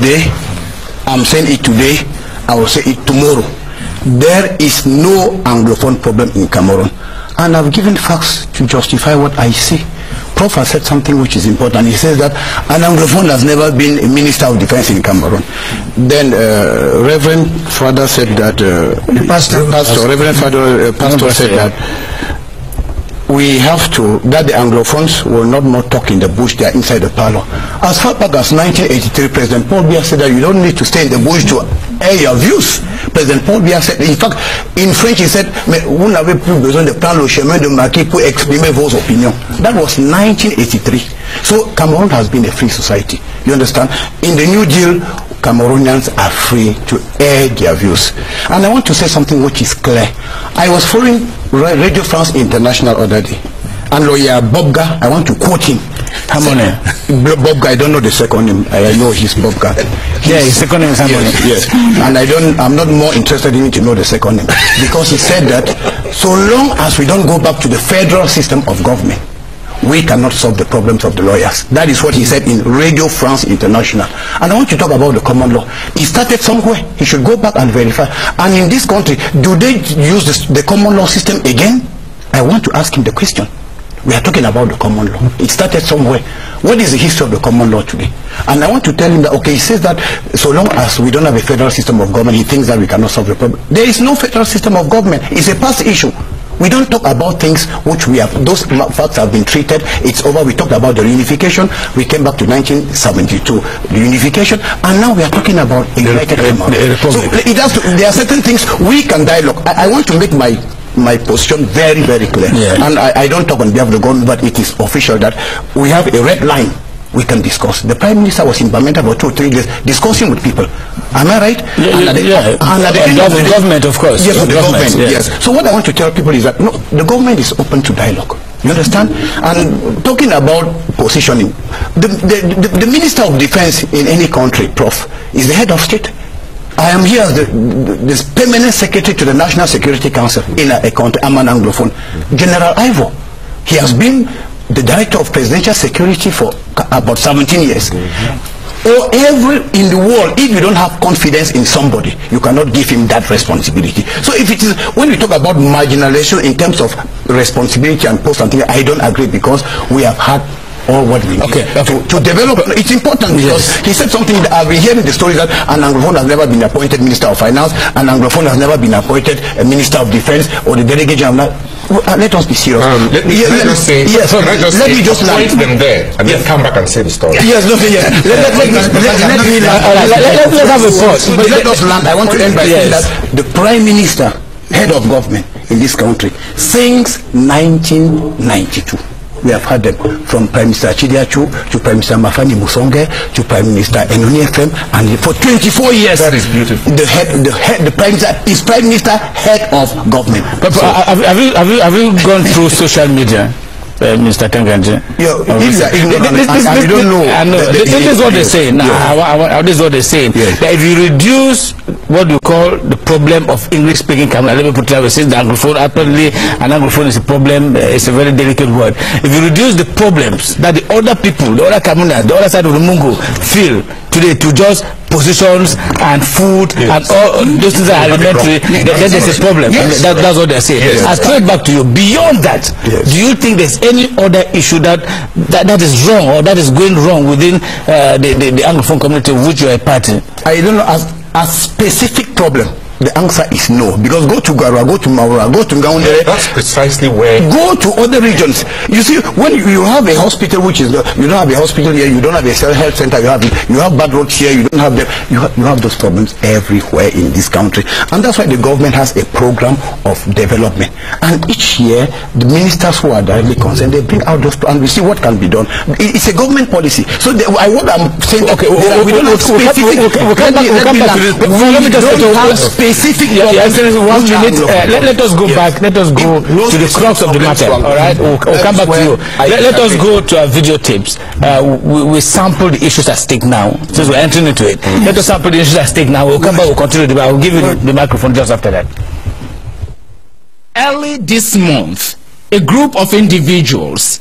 today, I'm saying it today, I will say it tomorrow. There is no Anglophone problem in Cameroon. And I've given facts to justify what I say. Prof has said something which is important. He says that an Anglophone has never been a Minister of Defense in Cameroon. Then Reverend Father said that, Reverend Father Pastor said that we have to, that the Anglophones will not more talk in the bush, they are inside the parlor. As far back as 1983, President Paul Biya said that you don't need to stay in the bush to air your views. President Paul Biya said, in fact, in French he said, mais vous n'avez plus besoin de prendre le chemin de Maquis pour exprimer vos opinions. That was 1983. So Cameroon has been a free society. You understand? In the New Deal, Cameroonians are free to air their views. And I want to say something which is clear. I was following Radio France International other day, and lawyer Bobga, I want to quote him. Come on, Bobga, I don't know the second name. I know he's Bobga. Yeah, his second name is Harmony. Yes, and I'm not more interested in to know the second name, because he said that so long as we don't go back to the federal system of government, we cannot solve the problems of the lawyers. That is what he said in Radio France International. And I want to talk about the common law. He started somewhere. He should go back and verify. And in this country, do they use the common law system again? I want to ask him the question. We are talking about the common law. It started somewhere. What is the history of the common law today? And I want to tell him that, okay, he says that so long as we don't have a federal system of government, he thinks that we cannot solve the problem. There is no federal system of government. It's a past issue. We don't talk about things which we have, those facts have been treated, it's over. We talked about the reunification, we came back to 1972, the unification, and now we are talking about a united Cameroon. So it has to, there are certain things we can dialogue. I want to make my position very, very clear. Yeah. And I don't talk on behalf of the government, but it is official that we have a red line we can discuss. The Prime Minister was in Bamenda for 2 or 3 days discussing with people. Am I right? And the government, of course. Yes, the government, yes. So what I want to tell people is that, no, the government is open to dialogue. You understand? And talking about positioning, the Minister of Defense in any country, Prof, is the head of state. I am here as the permanent secretary to the National Security Council in a country. I'm an Anglophone. General Ivo, he has been the director of presidential security for about 17 years. Or in the world, if you don't have confidence in somebody, you cannot give him that responsibility. So if it is, when we talk about marginalization in terms of responsibility and post and things, I don't agree, because we have had all what we need to develop. It's important, because he said something that I've been hearing the story that an Anglophone has never been appointed Minister of Finance, an Anglophone has never been appointed a Minister of Defense or the Delegate General. Let us be serious. Let me just point them there and then come back and say the story. Yes, no, yes. Let's have a pause. But let us land. I want to end by saying that the Prime Minister, head of government in this country, since 1992. We have had them from Prime Minister Chidiachu to Prime Minister Mafani Musonge to Prime Minister Enoni FM, and for 24 years, that is beautiful. The Prime Minister is Prime Minister, head of government. But so, have you gone through social media? Mr. Atanga Nji. I don't know. This is what they're saying. This is what they're saying. That if you reduce what you call the problem of English-speaking Cameroon, let me put it that way, since the Anglophone, apparently an Anglophone is a problem, it's a very delicate word. If you reduce the problems that the other people, the other Camerooners, the other side of the Mungo feel today to just positions and food and all those things are elementary, then there's a problem. That's what they're saying. I straight back to you. Beyond that, do you think there's any other issue that is wrong or that is going wrong within the Anglophone community of which you are a party? I don't know a specific problem. The answer is no, because go to Garwa, go to Maura, go to Gaundere. That's precisely where. Go to other regions. You see, when you have a hospital, which is you don't have a hospital here, you don't have a health center, you have bad roads here, you don't have them. You have those problems everywhere in this country, and that's why the government has a program of development. And each year, the ministers who are directly concerned, they bring out those, and we see what can be done. It's a government policy. So what I'm saying, okay, we don't have specific. We'll come back to this. Let me just specific. Let us go back. Let us go to the crux of the matter. All right, we'll come back to you. Let us go to our videotapes. We sample the issues at stake now, since we're entering into it. Let us sample the issues at stake now. We'll come back. We'll continue the debate. I'll give you the microphone just after that. Early this month, a group of individuals